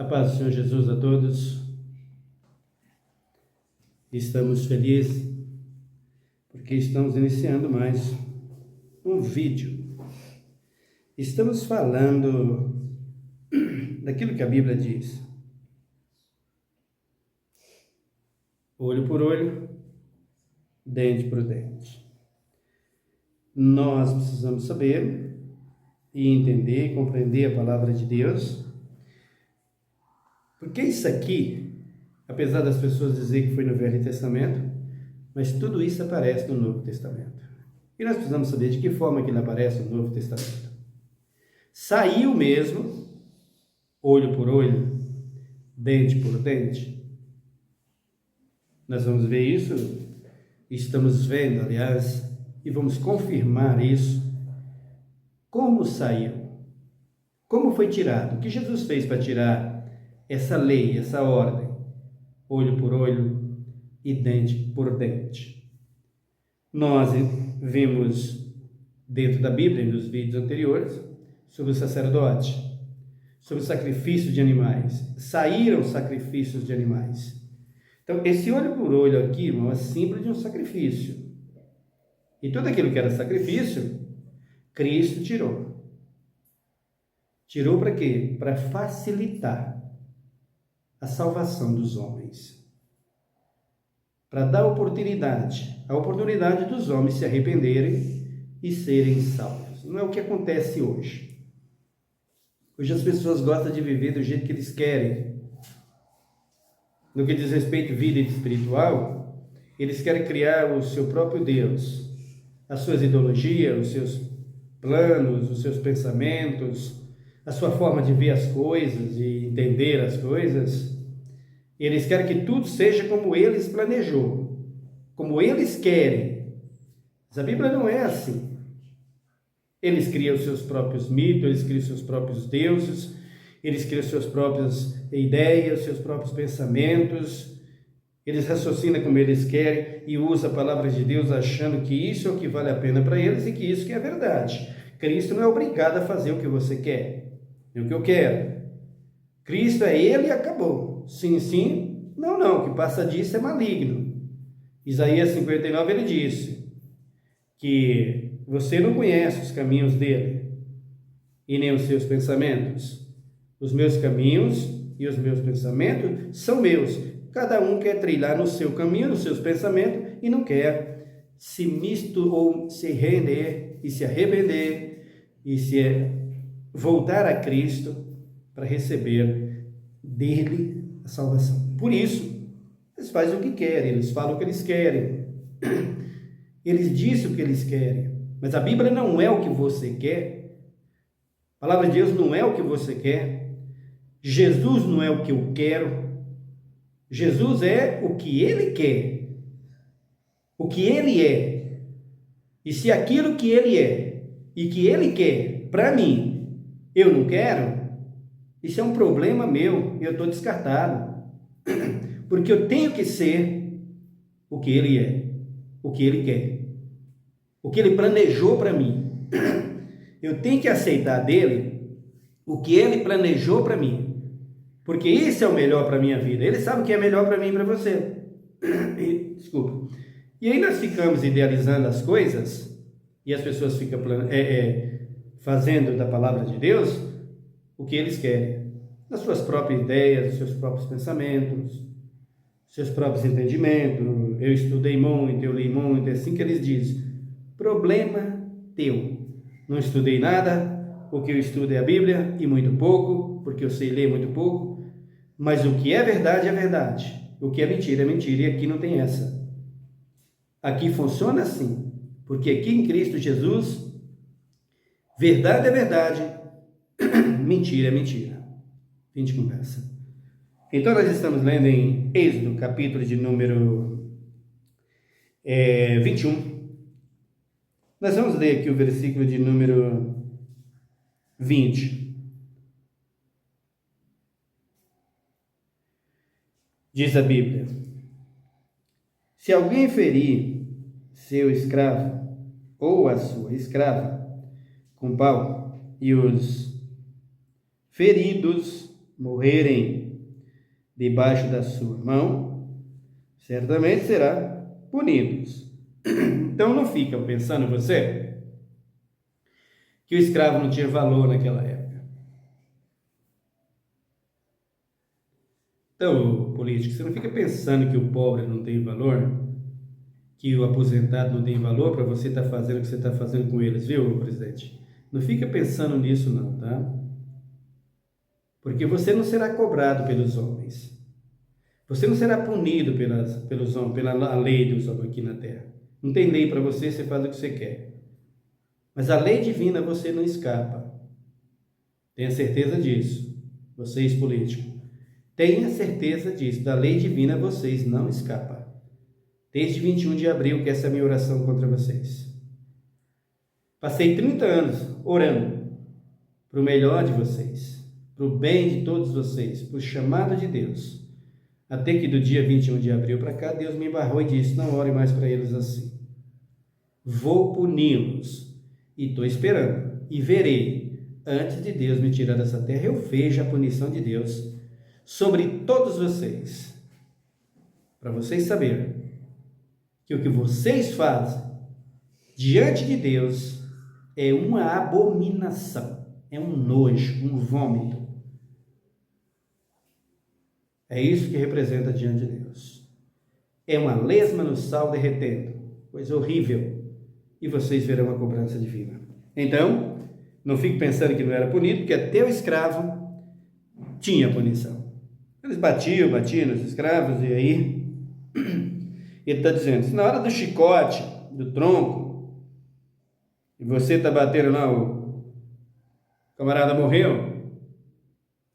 A paz do Senhor Jesus a todos. Estamos felizes porque estamos iniciando mais um vídeo. Estamos falando daquilo que a Bíblia diz. Olho por olho, dente por dente. Nós precisamos saber e entender e compreender a palavra de Deus. Porque isso aqui, apesar das pessoas dizerem que foi no Velho Testamento, mas tudo isso aparece no Novo Testamento. E nós precisamos saber de que forma que ele aparece no Novo Testamento. Saiu mesmo, olho por olho, dente por dente. Nós vamos ver isso, estamos vendo, aliás, e vamos confirmar isso. Como saiu? Como foi tirado? O que Jesus fez para tirar essa lei, essa ordem, olho por olho e dente por dente? Nós vimos dentro da Bíblia, nos vídeos anteriores, sobre o sacerdote, sobre o sacrifício de animais. Saíram sacrifícios de animais. Então, esse olho por olho aqui, irmão, é símbolo de um sacrifício. E tudo aquilo que era sacrifício, Cristo tirou. Tirou para quê? Para facilitar a salvação dos homens, para dar a oportunidade dos homens se arrependerem e serem salvos. Não é o que acontece hoje. Hoje as pessoas gostam de viver do jeito que eles querem. No que diz respeito à vida espiritual, eles querem criar o seu próprio Deus, as suas ideologias, os seus planos, os seus pensamentos, a sua forma de ver as coisas e entender as coisas. Eles querem que tudo seja como eles planejou, como eles querem. Mas a Bíblia não é assim. Eles criam os seus próprios mitos, eles criam os seus próprios deuses, eles criam as suas próprias ideias, seus próprios pensamentos. Eles raciocinam como eles querem e usam a palavra de Deus achando que isso é o que vale a pena para eles e que isso que é verdade. Cristo não é obrigado a fazer o que você quer, é o que eu quero. Cristo é Ele e acabou. Sim, sim, não, não, o que passa disso é maligno. Isaías 59, ele disse que você não conhece os caminhos dele e nem os seus pensamentos. Os meus caminhos e os meus pensamentos são meus. Cada um quer trilhar no seu caminho, nos seus pensamentos, e não quer se misturar ou se render e se arrepender e se voltar a Cristo para receber dele a salvação. Por isso, eles fazem o que querem, eles falam o que eles querem, eles dizem o que eles querem, mas a Bíblia não é o que você quer, a palavra de Deus não é o que você quer, Jesus não é o que eu quero, Jesus é o que Ele quer, o que Ele é, e se aquilo que Ele é e que Ele quer para mim, eu não quero, isso é um problema meu, eu estou descartado, porque eu tenho que ser o que Ele é, o que Ele quer, o que Ele planejou para mim. Eu tenho que aceitar dele o que Ele planejou para mim, porque isso é o melhor para a minha vida. Ele sabe o que é melhor para mim e para você. Desculpa. E aí nós ficamos idealizando as coisas e as pessoas ficam fazendo da palavra de Deus o que eles querem, das suas próprias ideias, dos seus próprios pensamentos, seus próprios entendimentos. Eu estudei muito, eu li muito, é assim que eles dizem. Problema teu. Não estudei nada, o que eu estudo é a Bíblia, e muito pouco, porque eu sei ler muito pouco, mas o que é verdade é verdade, o que é mentira, e aqui não tem essa. Aqui funciona assim, porque aqui em Cristo Jesus, verdade é verdade, mentira é mentira. Fim de conversa. Então nós estamos lendo em Êxodo, capítulo de número 21. Nós vamos ler aqui o versículo de número 20. Diz a Bíblia: se alguém ferir seu escravo ou a sua escrava com pau, e os feridos morrerem debaixo da sua mão, certamente será punidos. Então não fica pensando você que o escravo não tinha valor naquela época. Então, político, você não fica pensando que o pobre não tem valor, que o aposentado não tem valor para você estar fazendo o que você está fazendo com eles, viu, presidente? Não fica pensando nisso não, tá? Porque você não será cobrado pelos homens. Você não será punido pelos homens, pela lei dos homens aqui na terra. Não tem lei para você, você faz o que você quer. Mas a lei divina você não escapa. Tenha certeza disso. Vocês políticos. Tenha certeza disso. Da lei divina vocês não escapam. Desde 21 de abril que essa é a minha oração contra vocês. Passei 30 anos orando para o melhor de vocês, para o bem de todos vocês, para o chamado de Deus. Até que do dia 21 de abril para cá, Deus me embarrou e disse, não ore mais para eles assim. Vou puni-los. E estou esperando. E verei, antes de Deus me tirar dessa terra, eu vejo a punição de Deus sobre todos vocês. Para vocês saberem que o que vocês fazem diante de Deus é uma abominação, é um nojo, um vômito. É isso que representa diante de Deus. É uma lesma no sal derretendo, coisa horrível. E vocês verão a cobrança divina. Então, não fique pensando que não era punido, porque até o escravo tinha punição. Eles batiam nos escravos, e aí ele está dizendo, se na hora do chicote, do tronco, e você está batendo lá, o camarada morreu,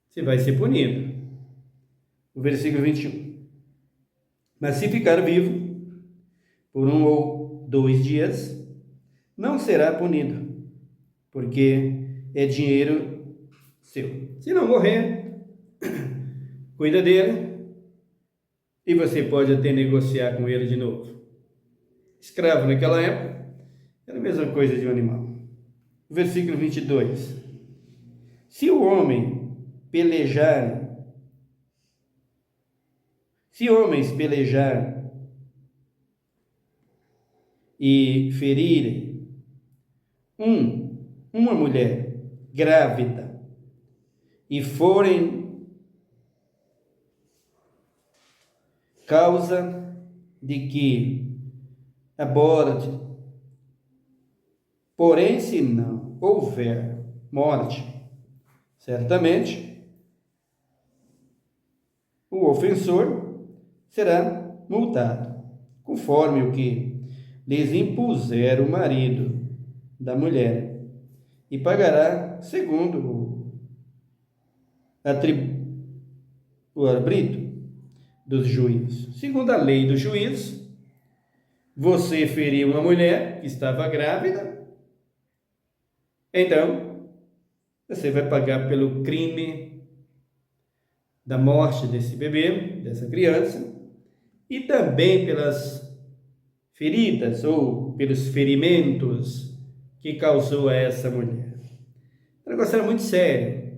você vai ser punido. O versículo 21. Mas se ficar vivo por 1 ou 2 dias, não será punido, porque é dinheiro seu. Se não morrer, cuida dele, e você pode até negociar com ele de novo. Escravo naquela época era a mesma coisa de um animal. Versículo 22. Se o homem pelejar, se homens pelejarem e ferirem uma mulher grávida e forem causa de que aborte, porém se não houver morte, certamente o ofensor será multado, conforme o que lhes impuser o marido da mulher, e pagará segundo o arbítrio dos juízes. Segundo a lei dos juízes, você feriu uma mulher que estava grávida, então você vai pagar pelo crime da morte desse bebê, dessa criança, e também pelas feridas ou pelos ferimentos que causou a essa mulher. O negócio era muito sério,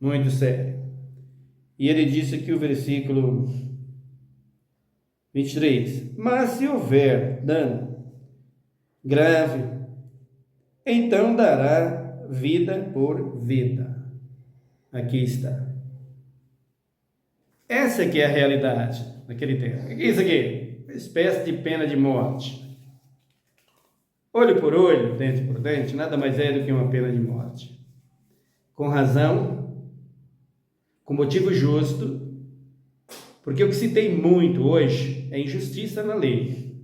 muito sério. E ele disse aqui o versículo 23, mas se houver dano grave, então dará vida por vida. Aqui está. Essa que é a realidade naquele tempo. O que é isso aqui? Uma espécie de pena de morte. Olho por olho, dente por dente, nada mais é do que uma pena de morte. Com razão, com motivo justo, porque o que se tem muito hoje é injustiça na lei.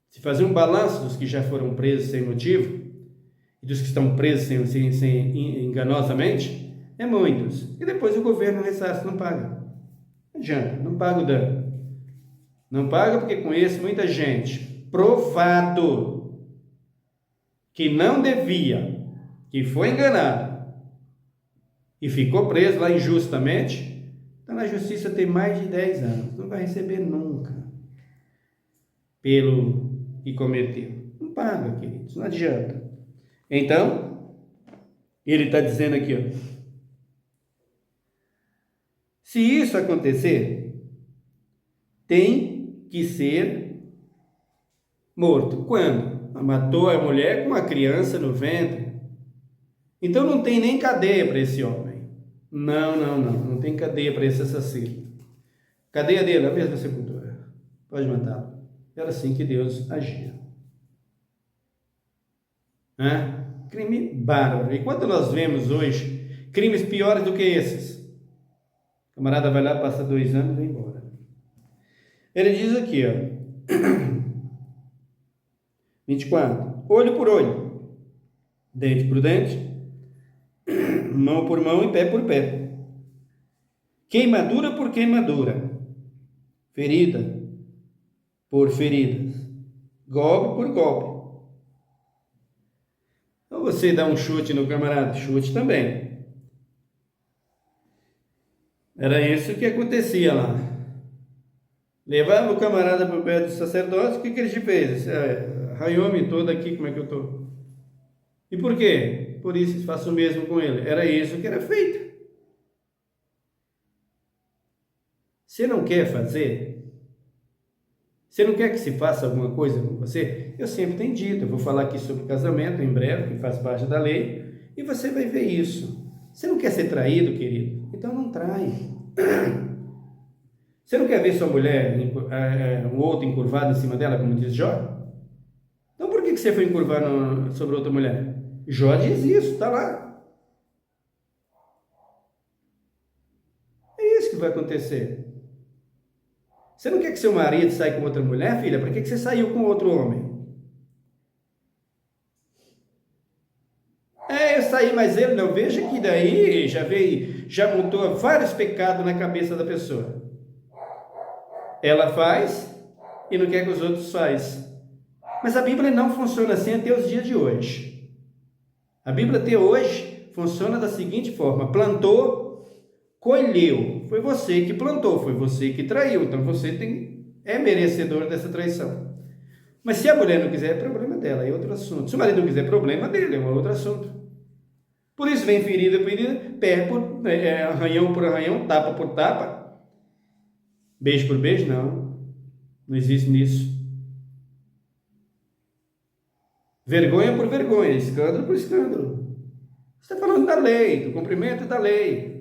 Se fazer um balanço dos que já foram presos sem motivo, e dos que estão presos enganosamente, é muitos. E depois o governo ressarce, não paga. Não adianta, não paga o dano. Não paga porque conheço muita gente provado que não devia, que foi enganado e ficou preso lá injustamente, está na justiça tem mais de 10 anos. Não vai receber nunca pelo que cometeu. Não paga, queridos, não adianta. Então, Ele está dizendo aqui, ó, se isso acontecer, tem que ser morto. Quando? Matou a mulher com a criança no ventre. Então não tem nem cadeia para esse homem. Não tem cadeia para esse assassino. Cadeia dele, a mesma sepultura. Pode matá-lo. Era assim que Deus agia. Crime bárbaro. E quando nós vemos hoje crimes piores do que esses, o camarada vai lá, passa 2 anos e vai embora. Ele diz aqui, ó, 24, olho por olho, dente por dente, mão por mão e pé por pé, queimadura por queimadura, ferida por feridas, golpe por golpe. Então você dá um chute no camarada, chute também. Era isso que acontecia lá. Levava o camarada para o pé do sacerdote, o que ele te fez? Arranhou-me todo aqui, como é que eu estou? E por quê? Por isso faço o mesmo com ele. Era isso que era feito. Você não quer fazer? Você não quer que se faça alguma coisa com você? Eu sempre tenho dito, eu vou falar aqui sobre casamento em breve, que faz parte da lei, e você vai ver isso. Você não quer ser traído, querido? Então não trai. Você não quer ver sua mulher, um outro encurvado em cima dela, como diz Jó? Então por que você foi encurvar sobre outra mulher? Jó diz isso, está lá. É isso que vai acontecer. Você não quer que seu marido saia com outra mulher, filha? Para que você saiu com outro homem? Eu saí, mas ele não. Veja que daí já montou vários pecados na cabeça da pessoa. Ela faz e não quer que os outros façam. Mas a Bíblia não funciona assim até os dias de hoje. A Bíblia até hoje funciona da seguinte forma: plantou, colheu. Foi você que plantou, foi você que traiu. Então você é merecedor dessa traição. Mas se a mulher não quiser, é problema dela, é outro assunto. Se o marido não quiser, é problema dele, é outro assunto. Por isso vem ferida por ferida, pé por arranhão por arranhão, tapa por tapa, beijo por beijo, não. Não existe nisso. Vergonha por vergonha, escândalo por escândalo. Você está falando da lei, do cumprimento da lei.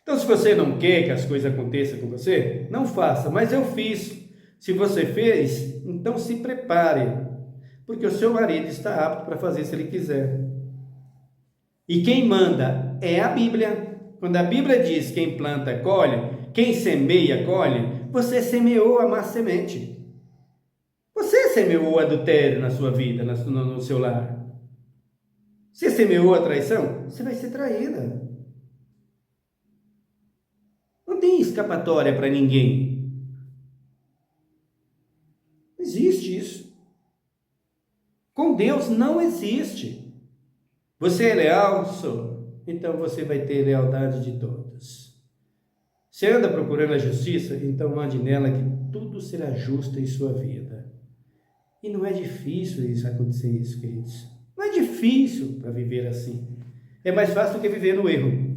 Então, se você não quer que as coisas aconteçam com você, não faça, mas eu fiz. Se você fez, então se prepare, porque o seu marido está apto para fazer se ele quiser. E quem manda é a Bíblia. Quando a Bíblia diz quem planta colhe, quem semeia colhe, você semeou a má semente. Você semeou o adultério na sua vida, no seu lar. Você semeou a traição, você vai ser traída. Não tem escapatória para ninguém. Não existe isso. Com Deus não existe. Você é leal? Sou. Então você vai ter lealdade de todos. Você anda procurando a justiça? Então ande nela que tudo será justo em sua vida. E não é difícil acontecer isso, queridos. Não é difícil para viver assim. É mais fácil do que viver no erro.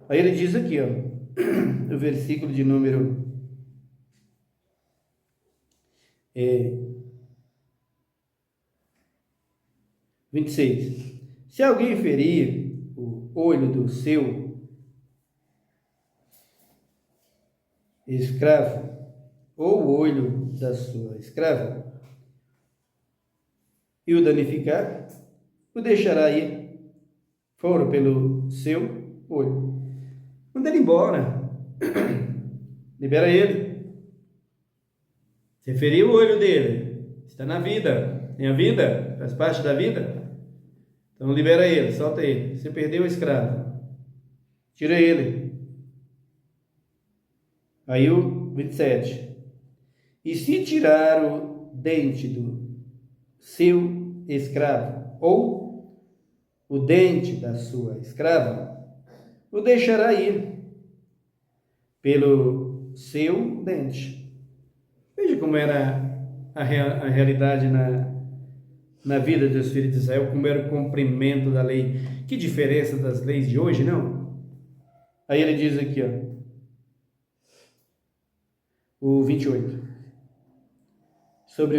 Aí ele diz aqui, ó, o versículo de número 26. Se alguém ferir o olho do seu escravo, ou o olho da sua escrava, e o danificar, o deixará ir fora pelo seu olho. Manda ele embora. Libera ele. Você feriu o olho dele. Está na vida. Tem a vida. Faz parte da vida. Então libera ele. Solta ele. Você perdeu o escravo. Tira ele. Aí o 27. E se tirar o dente do seu escravo, ou o dente da sua escrava, o deixará ir pelo seu dente. Veja como era a realidade na vida dos filhos de Israel, como era o cumprimento da lei. Que diferença das leis de hoje, não? Aí ele diz aqui, ó, o 28, sobre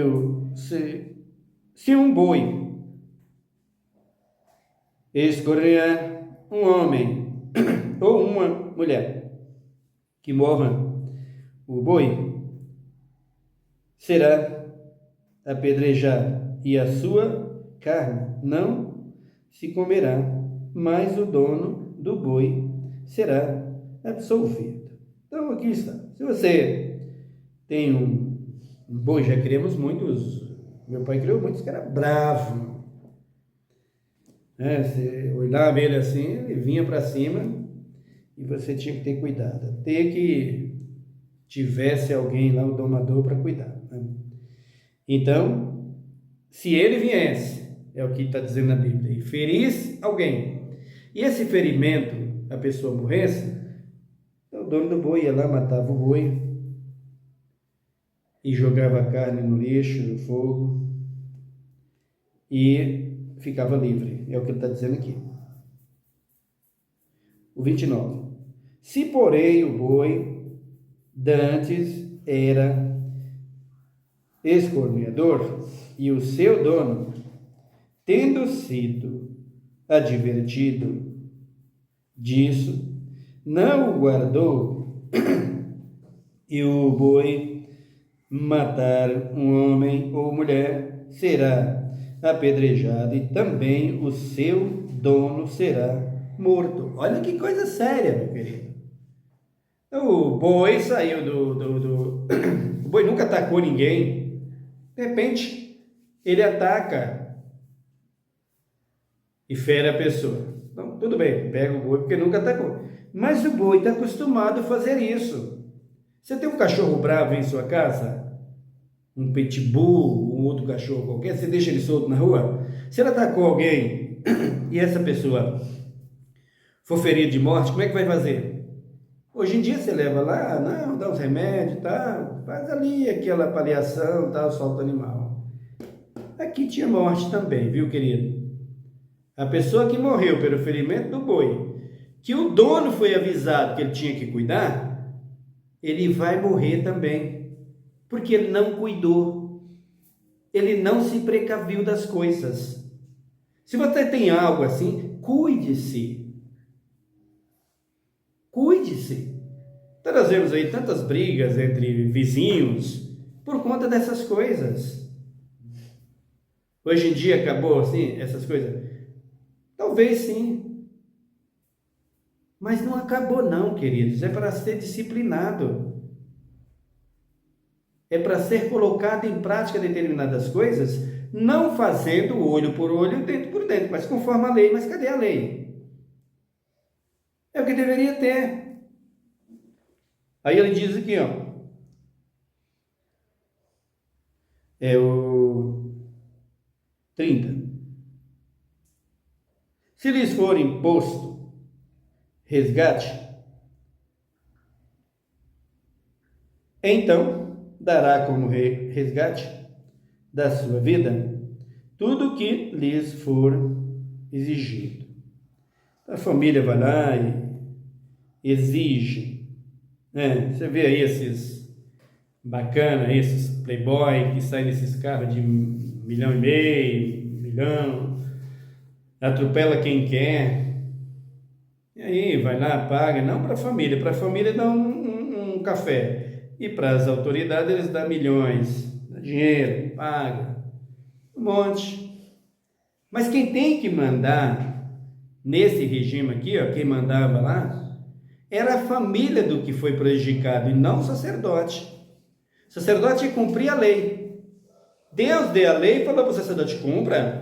se um boi escorrer um homem ou uma mulher que morra o boi, será apedrejado, e a sua carne não se comerá, mas o dono do boi será absolvido. Então aqui está. Se você tem um boi, já criamos muitos, meu pai criou muitos que era bravo, né? Você olhava ele assim, ele vinha para cima e você tinha que ter cuidado, até que tivesse alguém lá, o domador, para cuidar, né? Então, se ele viesse, é o que está dizendo na Bíblia, e ferisse alguém, e esse ferimento, a pessoa morresse, então o dono do boi ia lá, matava o boi e jogava a carne no lixo, no fogo, e ficava livre. É o que ele está dizendo aqui. O 29. Se, porém, o boi dantes era escorneador, e o seu dono, tendo sido advertido disso, não o guardou, e o boi matar um homem ou mulher, será apedrejado, e também o seu dono será morto. Olha que coisa séria, meu querido. O boi saiu o boi nunca atacou ninguém. De repente, ele ataca e fere a pessoa. Então, tudo bem, pega o boi porque nunca atacou. Mas o boi está acostumado a fazer isso. Você tem um cachorro bravo em sua casa? Um pitbull, um outro cachorro qualquer, você deixa ele solto na rua? Se ele atacou alguém e essa pessoa for ferida de morte, como é que vai fazer? Hoje em dia você leva lá, não, dá uns remédios, tá, faz ali aquela paliação, tá, solta o animal. Aqui tinha morte também, viu, querido? A pessoa que morreu pelo ferimento do boi, que o dono foi avisado que ele tinha que cuidar, ele vai morrer também, porque ele não cuidou, ele não se precaviu das coisas. Se você tem algo assim, cuide-se. Cuide-se. Nós vemos aí tantas brigas entre vizinhos por conta dessas coisas. Hoje em dia acabou assim, essas coisas? Talvez sim. Mas não acabou não, queridos. É para ser disciplinado. É para ser colocado em prática determinadas coisas, não fazendo olho por olho, dente por dente, mas conforme a lei. Mas cadê a lei? É o que deveria ter. Aí ele diz aqui, ó. É o 30. Se lhes for imposto resgate, então dará como resgate da sua vida tudo o que lhes for exigido. A família vai lá e exige, né? Você vê aí esses bacana, esses playboy que saem desses carros de 1,5 milhão, milhão, atropela quem quer, e aí vai lá, paga, não para a família dá um café, e para as autoridades eles dão milhões, dá dinheiro, paga, um monte. Mas quem tem que mandar nesse regime aqui, ó, quem mandava lá, era a família do que foi prejudicado e não o sacerdote. O sacerdote cumpria a lei. Deus deu a lei e falou para o sacerdote: cumpra.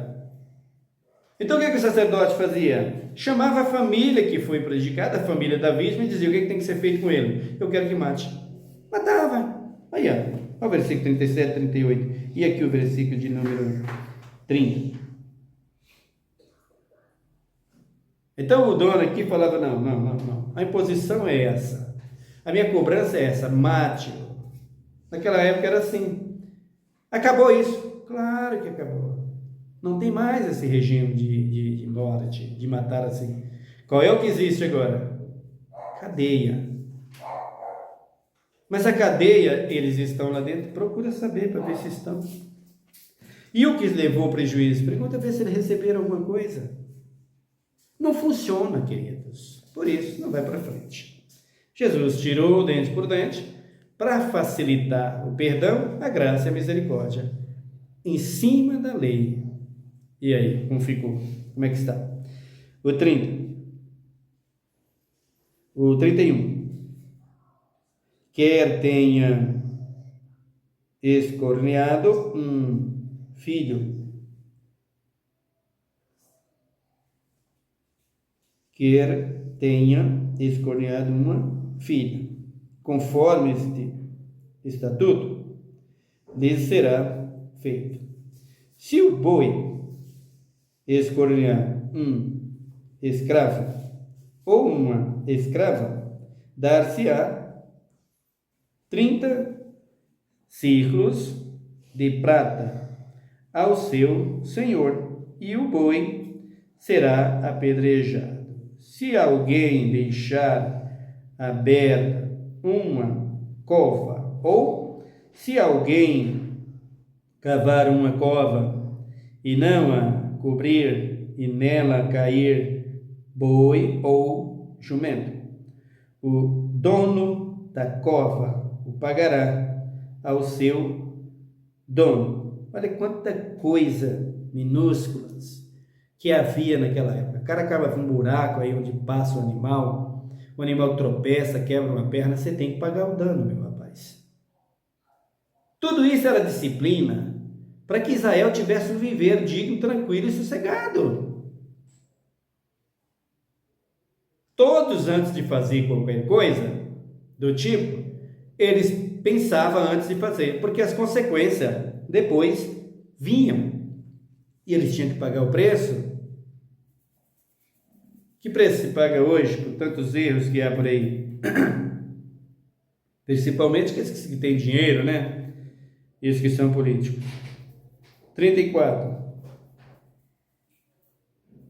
Então o que o sacerdote fazia? Chamava a família que foi prejudicada, a família da vítima, e dizia o que tem que ser feito com ele. Eu quero que mate. Matava. Aí, ó, o versículo 37, 38. E aqui o versículo de número 30. Então o dono aqui falava: não. A imposição é essa. A minha cobrança é essa, mate-o. Naquela época era assim. Acabou isso? Claro que acabou. Não tem mais esse regime de morte, de matar assim. Qual é o que existe agora? Cadeia. Mas a cadeia, eles estão lá dentro, procura saber para ver se estão. E o que levou ao prejuízo? Pergunta ver se eles receberam alguma coisa. Não funciona, queridos. Por isso, não vai para frente. Jesus tirou dente por dente para facilitar o perdão, a graça e a misericórdia. Em cima da lei. E aí, como ficou? Como é que está? O 30. O 31. Quer tenha escorneado um filho, quer tenha escorneado uma filha, conforme este estatuto, lhe será feito. Se o boi escornear um escravo ou uma escrava, dar-se-á 30 ciclos de prata ao seu senhor, e o boi será apedrejado. Se alguém deixar aberta uma cova, ou se alguém cavar uma cova e não a cobrir, e nela cair boi ou jumento, o dono da cova o pagará ao seu dono. Olha quanta coisa minúsculas que havia naquela época. O cara cava um buraco aí onde passa o animal tropeça, quebra uma perna, você tem que pagar o dano, meu rapaz. Tudo isso era disciplina para que Israel tivesse um viver digno, tranquilo e sossegado. Todos, antes de fazer qualquer coisa do tipo, eles pensavam antes de fazer, porque as consequências depois vinham. E eles tinham que pagar o preço. Que preço se paga hoje com tantos erros que há por aí? Principalmente aqueles que têm dinheiro, né? E os que são políticos. 34.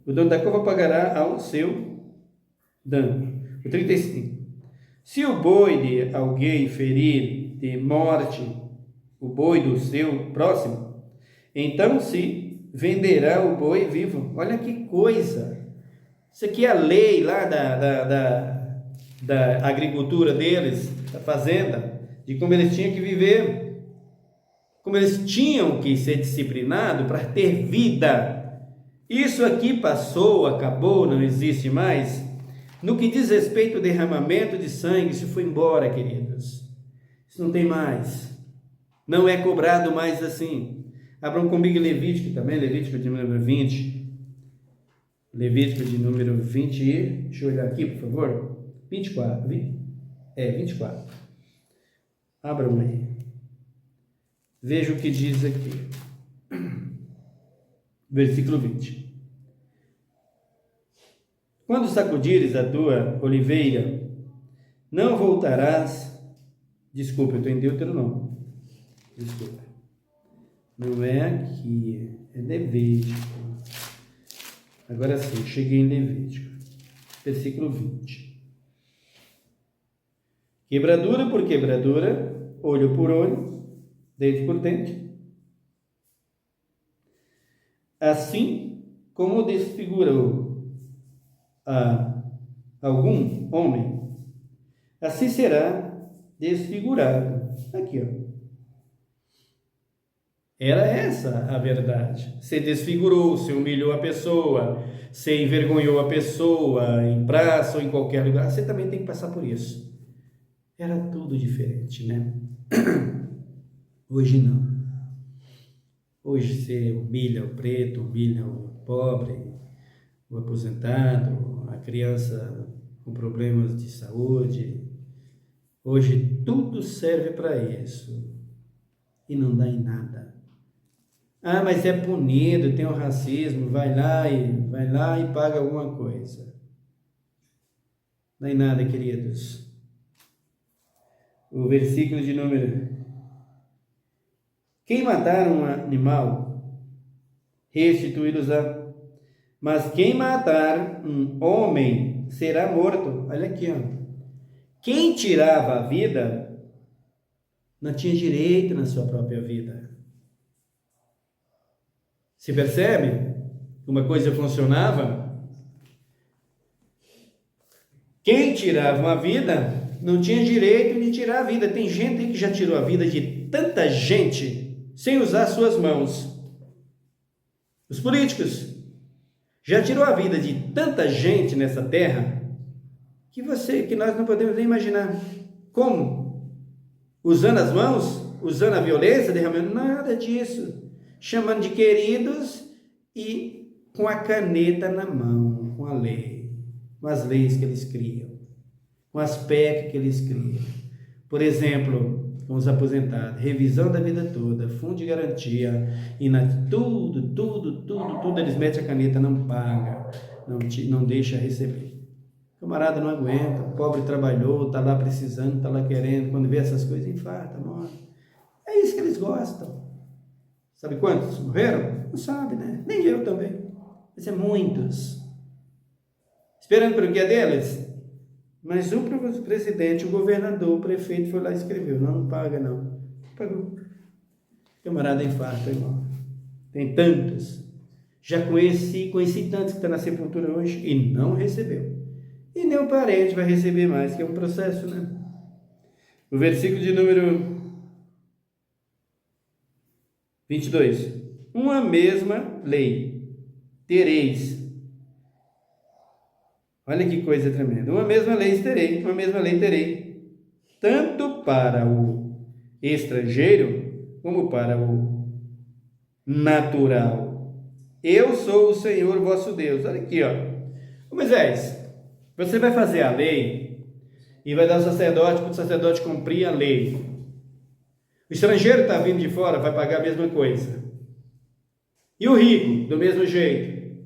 O dono da cova pagará ao seu dano. O 35. Se o boi de alguém ferir de morte o boi do seu próximo, então se venderá o boi vivo. Olha que coisa! Isso aqui é a lei lá da agricultura deles, da fazenda, de como eles tinham que viver, como eles tinham que ser disciplinados para ter vida. Isso aqui passou, acabou, não existe mais. No que diz respeito ao derramamento de sangue, isso foi embora, queridos. Isso não tem mais. Não é cobrado mais assim. Abram comigo Levítico também, Levítico de número 20. Levítico de número 20, deixa eu olhar aqui, por favor. 24, 24. Abram aí. Veja o que diz aqui. Versículo 20. Quando sacudires a tua oliveira, não voltarás. Desculpa, eu estou em Deuteronômio. Desculpa. Não é aqui, é Levítico. Agora sim, cheguei em Levítico. Versículo 20. Quebradura por quebradura, olho por olho, dente por dente. Assim como desfigurou a algum homem, assim será desfigurado. Aqui, ó. Era essa a verdade. Você desfigurou, você humilhou a pessoa, você envergonhou a pessoa em praça ou em qualquer lugar. Você também tem que passar por isso. Era tudo diferente, né? Hoje não. Hoje você humilha o preto, humilha o pobre, o aposentado, a criança com problemas de saúde. Hoje tudo serve para isso e não dá em nada. Ah, mas é punido, tem o racismo, vai lá e paga alguma coisa. Não dá em nada, queridos. O versículo de número: quem matar um animal restituí-los-á. Mas quem matar um homem será morto. Olha aqui, ó. Quem tirava a vida não tinha direito na sua própria vida. Se percebe? Uma coisa funcionava. Quem tirava uma vida não tinha direito de tirar a vida. Tem gente que já tirou a vida de tanta gente sem usar suas mãos. Os políticos já tirou a vida de tanta gente nessa terra que nós não podemos nem imaginar. Como? Usando as mãos? Usando a violência? Derramando? Nada disso. Chamando de queridos e com a caneta na mão, com a lei, com as leis que eles criam, com as PEC que eles criam. Por exemplo, com os aposentados, revisão da vida toda, fundo de garantia, e tudo, eles metem a caneta, não paga, não deixa receber. O camarada não aguenta, o pobre trabalhou, está lá precisando, está lá querendo, quando vê essas coisas, infarta, morre. É isso que eles gostam. Sabe quantos morreram? Não sabe, né? Nem eu também. Mas é muitos. Esperando pelo que é deles? Mas o presidente, o governador, o prefeito foi lá e escreveu. Não paga, não. Pagou. Camarada infarto, irmão. Tem tantos. Já conheci tantos que estão na sepultura hoje e não recebeu. E nem o parente vai receber mais, que é um processo, né? O versículo de número 22. Uma mesma lei tereis. Olha que coisa tremenda. Uma mesma lei terei, tanto para o estrangeiro como para o natural. Eu sou o Senhor vosso Deus. Olha aqui, ó. Moisés, você vai fazer a lei e vai dar ao sacerdote para o sacerdote cumprir a lei. O estrangeiro está vindo de fora, vai pagar a mesma coisa. E o rico, do mesmo jeito.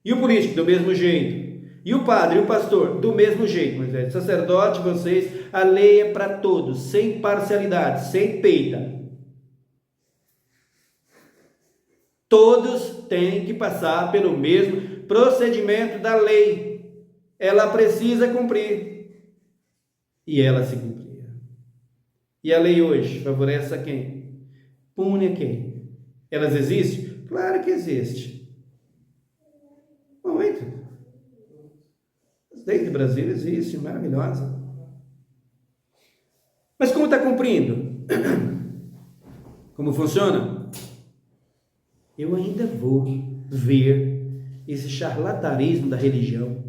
E o político, do mesmo jeito. E o padre e o pastor, do mesmo jeito, Moisés. Sacerdote, vocês, a lei é para todos, sem parcialidade, sem peita. Todos têm que passar pelo mesmo procedimento da lei. Ela precisa cumprir. E ela se cumpria. E a lei hoje favorece a quem? Pune a quem? Elas existem? Claro que existe. Muito. As leis do Brasil existem, maravilhosa. Mas como está cumprindo? Como funciona? Eu ainda vou ver esse charlatanismo da religião,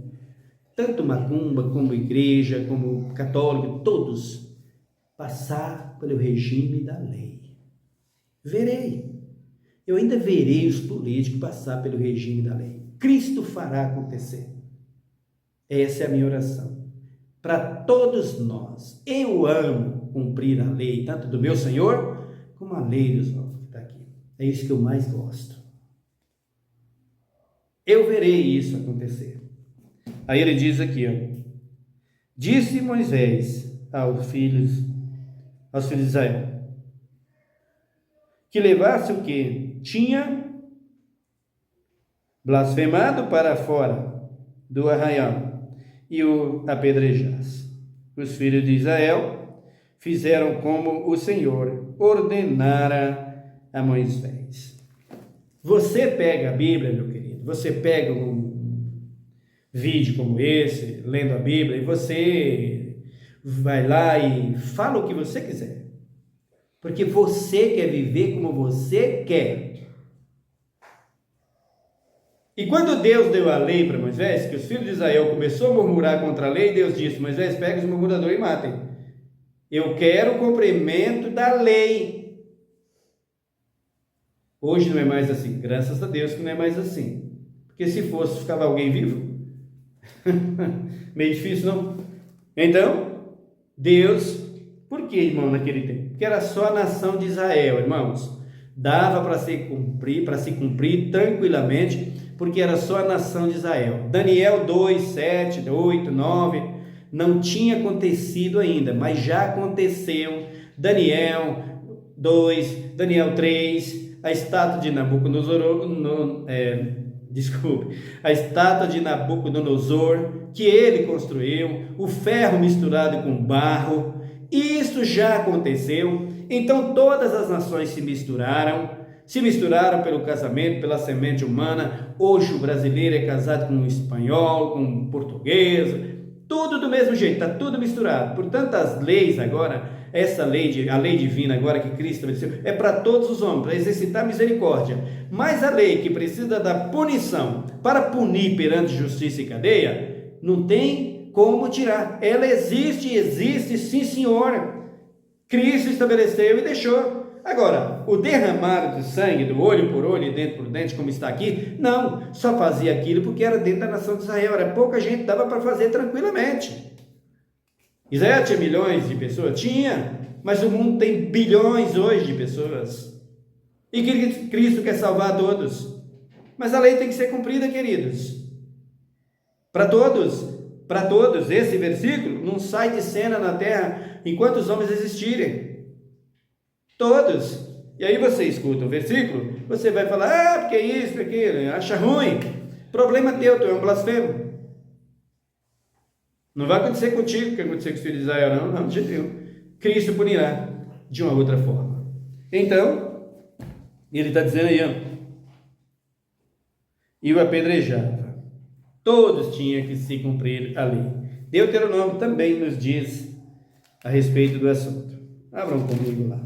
tanto macumba, como igreja, como católico, todos, passar pelo regime da lei. Verei. Eu ainda verei os políticos passar pelo regime da lei. Cristo fará acontecer. Essa é a minha oração. Para todos nós. Eu amo cumprir a lei, tanto do meu Senhor, como a lei dos homens que está aqui. É isso que eu mais gosto. Eu verei isso acontecer. Aí ele diz aqui, ó. Disse Moisés aos filhos de Israel, que levasse o que tinha blasfemado para fora do arraial e o apedrejasse. Os filhos de Israel fizeram como o Senhor ordenara a Moisés. Você pega a Bíblia, meu querido, você pega um vídeo como esse, lendo a Bíblia, e você vai lá e fala o que você quiser. Porque você quer viver como você quer. E quando Deus deu a lei para Moisés, que os filhos de Israel começou a murmurar contra a lei, Deus disse, Moisés, pega os murmuradores e matem. Eu quero o cumprimento da lei. Hoje não é mais assim, graças a Deus que não é mais assim. Porque se fosse, ficava alguém vivo? Meio difícil, não? Então, Deus, por que, irmão, naquele tempo? Porque era só a nação de Israel, irmãos. Dava para se cumprir tranquilamente, porque era só a nação de Israel. Daniel 2, 7, 8, 9, não tinha acontecido ainda, mas já aconteceu. Daniel 2, Daniel 3, a estátua de Nabucodonosor, a estátua de Nabucodonosor, que ele construiu, o ferro misturado com barro, isso já aconteceu. Então todas as nações se misturaram pelo casamento, pela semente humana. Hoje o brasileiro é casado com um espanhol, com um português, tudo do mesmo jeito, está tudo misturado. Portanto, as leis agora, a lei divina agora que Cristo estabeleceu, é para todos os homens, para exercitar misericórdia. Mas a lei que precisa da punição, para punir perante justiça e cadeia, não tem como tirar. Ela existe sim, senhor. Cristo estabeleceu e deixou. Agora, o derramar de sangue, do olho por olho e dente por dente, como está aqui, não, só fazia aquilo porque era dentro da nação de Israel, era pouca gente, dava para fazer tranquilamente. Israel tinha milhões de pessoas? Tinha, mas o mundo tem bilhões hoje de pessoas, e Cristo quer salvar todos, mas a lei tem que ser cumprida, queridos, para todos. Esse versículo não sai de cena na terra enquanto os homens existirem. Todos. E aí você escuta o versículo, você vai falar, porque isso, porque aquilo, acha ruim. Problema teu, tu é um blasfemo. Não vai acontecer contigo o que aconteceu com os filhos de Israel, não, de jeito nenhum. Cristo punirá de uma outra forma. Então, ele está dizendo aí, e o apedrejava. Todos tinham que se cumprir a lei. Deuteronômio também nos diz a respeito do assunto. Abram comigo lá.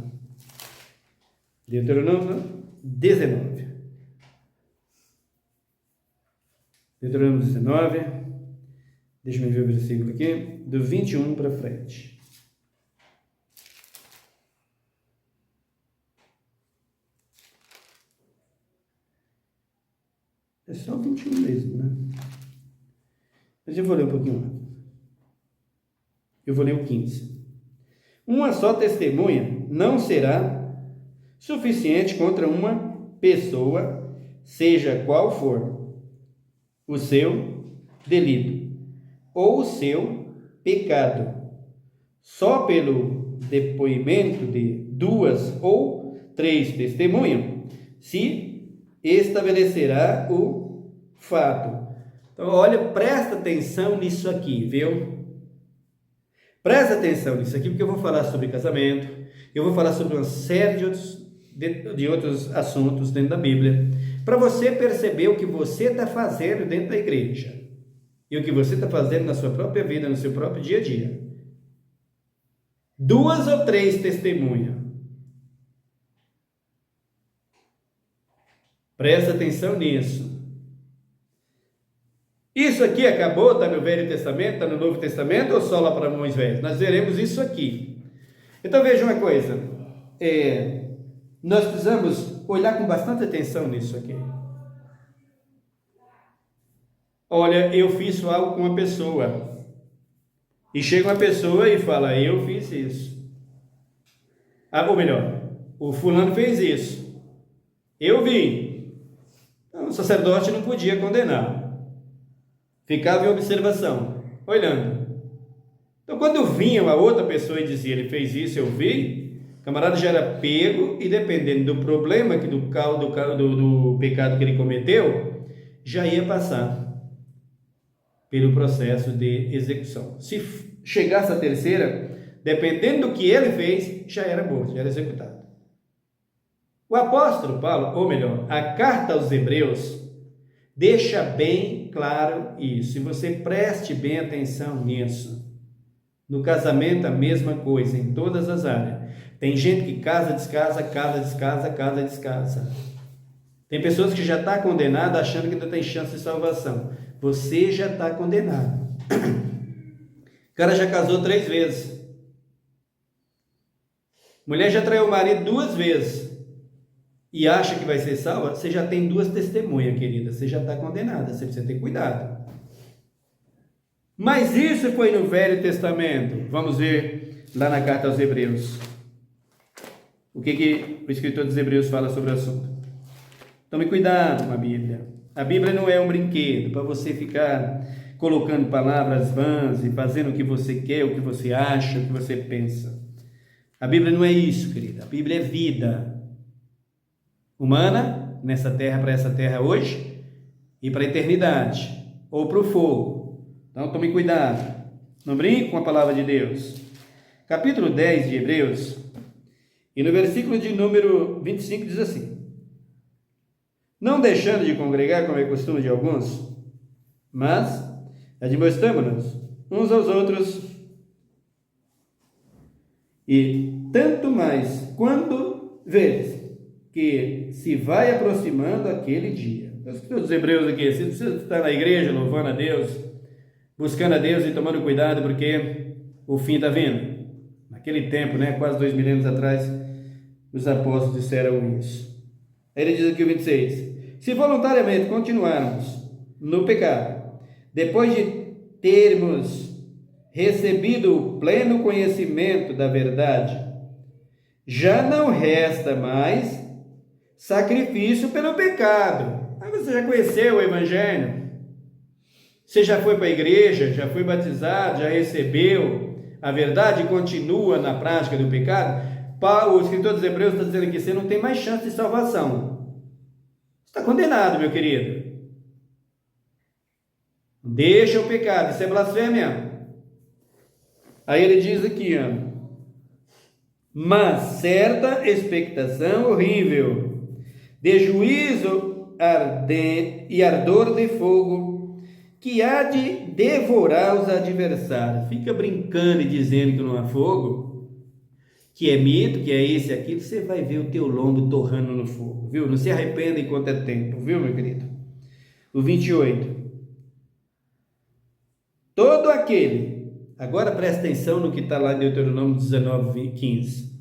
Deuteronômio 19. Deuteronômio 19. Deixa eu ver o versículo aqui. Do 21 para frente. É só 21 mesmo, né? Mas eu vou ler um pouquinho mais. Eu vou ler o 15. Uma só testemunha não será suficiente contra uma pessoa, seja qual for o seu delito ou o seu pecado. Só pelo depoimento de 2 ou 3 testemunhas se estabelecerá o fato. Então, olha, presta atenção nisso aqui, viu? Presta atenção nisso aqui, porque eu vou falar sobre casamento, eu vou falar sobre uma série de outros assuntos dentro da Bíblia, para você perceber o que você está fazendo dentro da igreja, e o que você está fazendo na sua própria vida, no seu próprio dia a dia. 2 ou 3 testemunhas. Presta atenção nisso. Isso aqui acabou, está no Velho Testamento, está no Novo Testamento, ou só lá para Moisés? Nós veremos isso aqui. Então veja uma coisa, nós precisamos olhar com bastante atenção nisso aqui. Olha, eu fiz algo com uma pessoa, e chega uma pessoa e fala, eu fiz isso. Ou melhor, o fulano fez isso, eu vi. Então, o sacerdote não podia condenar. Ficava em observação, olhando. Então, quando vinha a outra pessoa e dizia, ele fez isso, eu vi, o camarada já era pego, e dependendo do problema, do pecado que ele cometeu, já ia passar pelo processo de execução. Se chegasse a terceira, dependendo do que ele fez, já era morto, já era executado. O apóstolo Paulo, ou melhor, a carta aos Hebreus, deixa bem claro isso, e você preste bem atenção nisso. No casamento a mesma coisa, em todas as áreas. Tem gente que casa, descasa, casa, descasa, casa, descasa. Tem pessoas que já estão condenadas achando que ainda tem chance de salvação. Você já está condenado. O cara já casou 3 vezes. Mulher já traiu o marido 2 vezes. E acha que vai ser salva, você já tem 2 testemunhas, querida. Você já está condenada, você precisa ter cuidado. Mas isso foi no Velho Testamento. Vamos ver lá na carta aos Hebreus. O que o escritor dos Hebreus fala sobre o assunto. Tome cuidado com a Bíblia. A Bíblia não é um brinquedo para você ficar colocando palavras vãs e fazendo o que você quer, o que você acha, o que você pensa. A Bíblia não é isso, querida. A Bíblia é vida. humana, nessa terra, para essa terra hoje, e para a eternidade, ou para o fogo. Então tome cuidado, não brinque com a palavra de Deus. Capítulo 10 de Hebreus, e no versículo de número 25 diz assim: não deixando de congregar como é costume de alguns, mas admoestamo-nos uns aos outros, e tanto mais quando vês que se vai aproximando aquele dia. Os hebreus aqui, se você está na igreja louvando a Deus, buscando a Deus e tomando cuidado, porque o fim está vindo. Naquele tempo, quase 2 mil anos atrás, os apóstolos disseram isso. Aí ele diz aqui o 26: se voluntariamente continuarmos no pecado, depois de termos recebido o pleno conhecimento da verdade, já não resta mais sacrifício pelo pecado. Você já conheceu o Evangelho? Você já foi para a igreja, já foi batizado, já recebeu a verdade e continua na prática do pecado? O escritor dos Hebreus está dizendo que você não tem mais chance de salvação. Você está condenado, meu querido. Deixa o pecado, isso é blasfêmia. Aí ele diz aqui, mas certa expectação horrível, de juízo ardente e ardor de fogo, que há de devorar os adversários. Fica brincando e dizendo que não há fogo, que é mito, que é esse e aquilo, você vai ver o teu lombo torrando no fogo, viu? Não se arrependa enquanto é tempo, viu, meu querido? O 28. Todo aquele, agora presta atenção no que está lá em Deuteronômio 19, 15.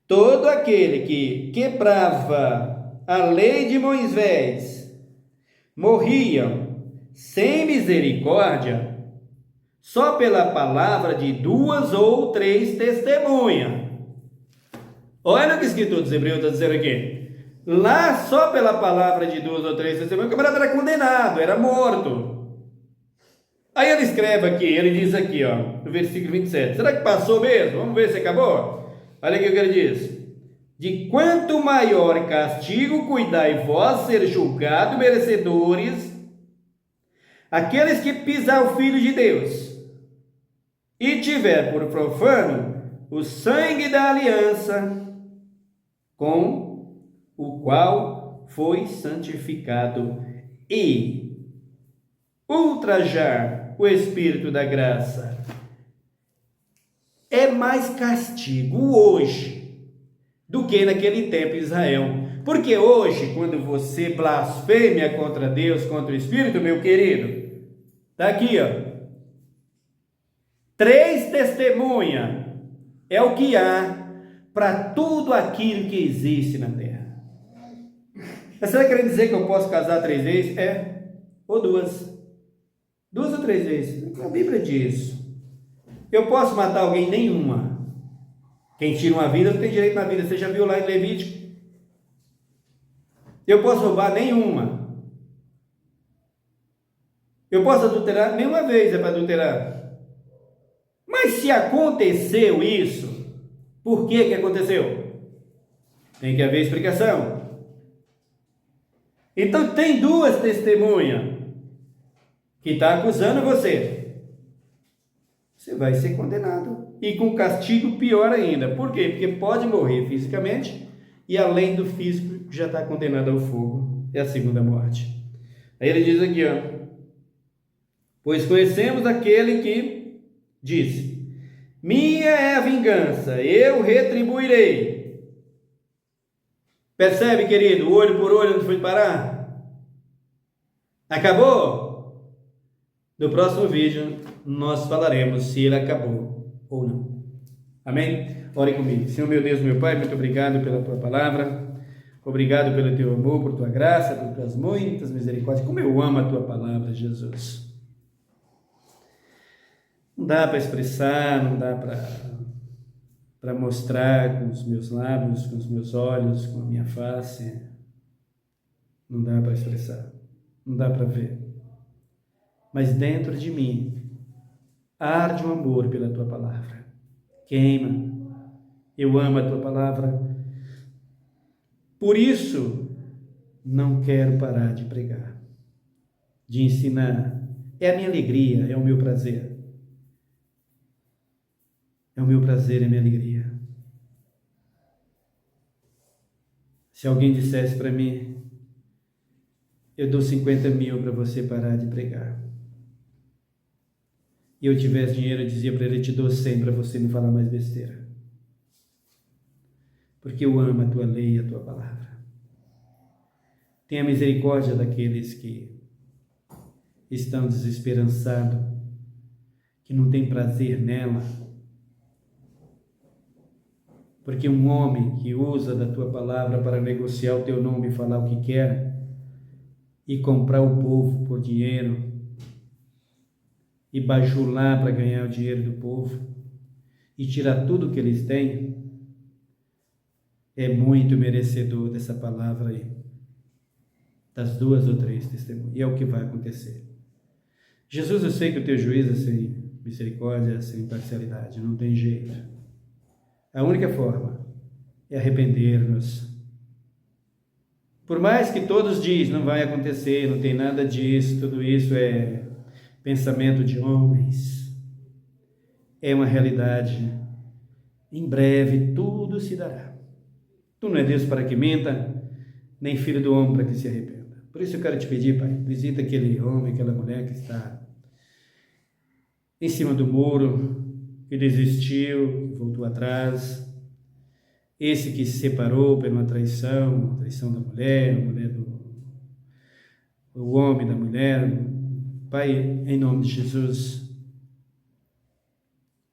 Todo aquele que quebrava a lei de Moisés morriam sem misericórdia, só pela palavra de 2 ou 3 testemunhas. Olha o que o escritor dos Hebreus está dizendo aqui. Lá, só pela palavra de 2 ou 3 testemunhas, o camarada era condenado, era morto. Aí ele escreve aqui, ele diz aqui, no versículo 27. Será que passou mesmo? Vamos ver se acabou. Olha aqui o que ele diz: de quanto maior castigo cuidai vós ser julgado merecedores aqueles que pisar o Filho de Deus e tiver por profano o sangue da aliança com o qual foi santificado e ultrajar o Espírito da graça. É mais castigo hoje do que naquele tempo em Israel. Porque hoje, quando você blasfêmia contra Deus, contra o Espírito, meu querido, está aqui, 3 testemunhas é o que há para tudo aquilo que existe na terra. Mas você vai querer dizer que eu posso casar 3 vezes? Ou 2. 2 ou 3 vezes. A Bíblia diz. Eu posso matar alguém? Nenhuma. Quem tira uma vida não tem direito na vida. Você já viu lá em Levítico? Eu posso roubar? Nenhuma. Eu posso adulterar? Nenhuma vez é para adulterar. Mas se aconteceu isso, por que aconteceu? Tem que haver explicação. Então tem 2 testemunhas que está acusando você. Você vai ser condenado. E com castigo pior ainda. Por quê? Porque pode morrer fisicamente e além do físico já está condenado ao fogo. É a segunda morte. Aí ele diz aqui, pois conhecemos aquele que disse: minha é a vingança, eu retribuirei. Percebe, querido? Olho por olho onde foi parar? Acabou? No próximo vídeo nós falaremos se ele acabou ou não. Amém? Ore comigo. Senhor meu Deus, meu Pai, muito obrigado pela tua palavra. Obrigado pelo teu amor, por tua graça, por tuas muitas misericórdias. Como eu amo a tua palavra, Jesus. Não dá para expressar, não dá para mostrar com os meus lábios, com os meus olhos, com a minha face. Não dá para expressar, não dá para ver. Mas dentro de mim arde um amor pela tua palavra. Queima. Eu amo a tua palavra Por isso, não quero parar de pregar, de ensinar. É a minha alegria, é o meu prazer. É o meu prazer, é a minha alegria. Se alguém dissesse para mim, eu dou 50 mil para você parar de pregar, e eu tivesse dinheiro, eu dizia para ele, eu te dou 100 para você não falar mais besteira. Porque eu amo a tua lei e a tua palavra. Tenha misericórdia daqueles que estão desesperançados, que não têm prazer nela. Porque um homem que usa da tua palavra para negociar o teu nome e falar o que quer, e comprar o povo por dinheiro, e bajular para ganhar o dinheiro do povo, e tirar tudo que eles têm, é muito merecedor dessa palavra aí, das 2 ou 3 testemunhas, e é o que vai acontecer. Jesus, eu sei que o teu juízo é sem misericórdia, é sem imparcialidade, não tem jeito. A única forma é arrepender-nos. Por mais que todos dizem, não vai acontecer, não tem nada disso, tudo isso é pensamento de homens, é uma realidade. Em breve tudo se dará. Tu não é Deus para que minta, nem filho do homem para que se arrependa. Por isso eu quero te pedir, Pai, visita aquele homem, aquela mulher que está em cima do muro, que desistiu, que voltou atrás, esse que se separou por uma traição da mulher, o homem da mulher. Pai, em nome de Jesus,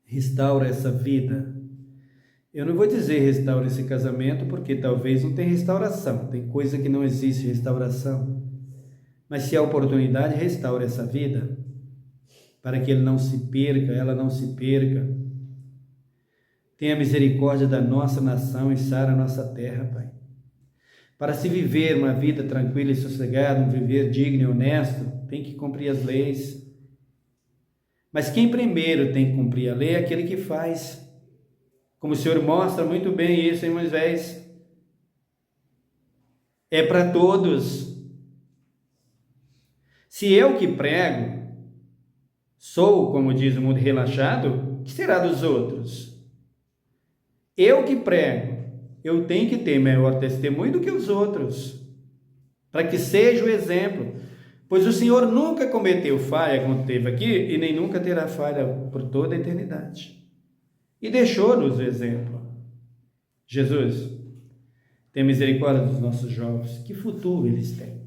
restaura essa vida. Eu não vou dizer restaura esse casamento, porque talvez não tenha restauração, tem coisa que não existe restauração. Mas se há oportunidade, restaura essa vida, para que ele não se perca, ela não se perca. Tenha misericórdia da nossa nação e sara a nossa terra, Pai. Para se viver uma vida tranquila e sossegada, um viver digno e honesto, tem que cumprir as leis. Mas quem primeiro tem que cumprir a lei é aquele que faz. Como o Senhor mostra muito bem isso em Moisés. É para todos. Se eu que prego sou, como diz o mundo, relaxado, o que será dos outros? Eu que prego, eu tenho que ter maior testemunho do que os outros, para que seja o exemplo. Pois o Senhor nunca cometeu falha como teve aqui, e nem nunca terá falha por toda a eternidade. E deixou-nos o exemplo. Jesus, tem misericórdia dos nossos jovens. Que futuro eles têm?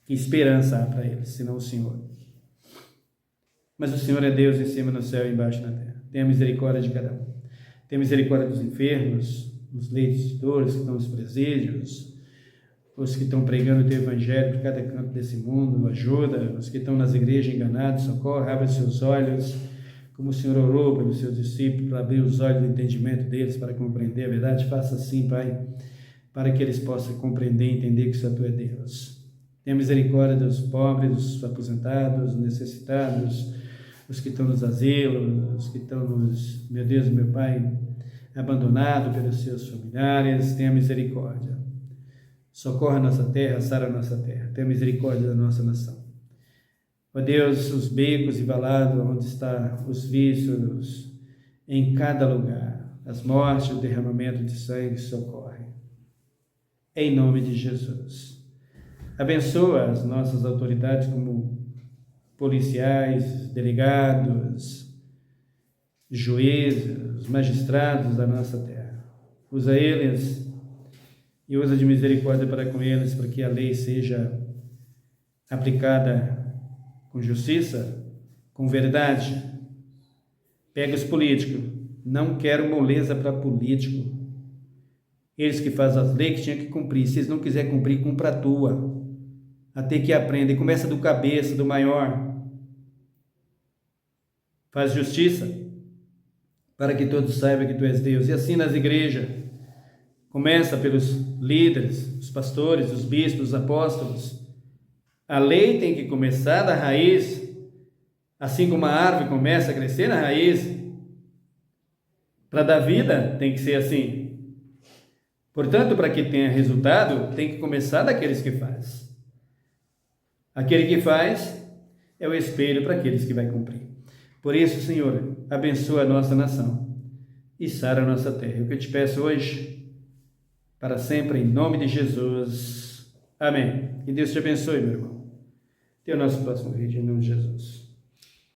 Que esperança há para eles, senão o Senhor? Mas o Senhor é Deus em cima no céu e embaixo na terra. Tenha misericórdia de cada um. Tenha misericórdia dos enfermos, dos leitos de dores que estão nos presídios, os que estão pregando o teu evangelho por cada canto desse mundo, ajuda. Os que estão nas igrejas enganados, socorre, abre seus olhos, como o Senhor orou pelos seus discípulos, para abrir os olhos do entendimento deles, para compreender a verdade. Faça assim, Pai, para que eles possam compreender e entender que só Tu é Deus. Tenha misericórdia dos pobres, dos aposentados, dos necessitados, os que estão nos asilos, os que estão nos, meu Deus e meu Pai, abandonados pelos seus familiares. Tenha misericórdia. Socorra a nossa terra, sara a nossa terra. Tenha misericórdia da nossa nação. Ó Deus, os becos e valados, onde estão os vícios, em cada lugar, as mortes, o derramamento de sangue, socorre. Em nome de Jesus. Abençoa as nossas autoridades como policiais, delegados, juízes, magistrados da nossa terra. Usa eles e usa de misericórdia para com eles, para que a lei seja aplicada com justiça, com verdade. Pega os políticos. Não quero moleza para político. Eles que fazem as leis que tinham que cumprir. Se eles não quiserem cumprir, cumpra a tua. Até que aprenda. E começa do cabeça, do maior. Faz justiça, para que todos saibam que Tu és Deus. E assim nas igrejas. Começa pelos líderes, os pastores, os bispos, os apóstolos. A lei tem que começar da raiz, assim como a árvore começa a crescer na raiz. Para dar vida, tem que ser assim. Portanto, para que tenha resultado, tem que começar daqueles que faz. Aquele que faz é o espelho para aqueles que vai cumprir. Por isso, Senhor, abençoa a nossa nação e sara a nossa terra. O que eu te peço hoje, para sempre, em nome de Jesus. Amém. Que Deus te abençoe, meu irmão. Até o nosso próximo vídeo, em nome de Jesus.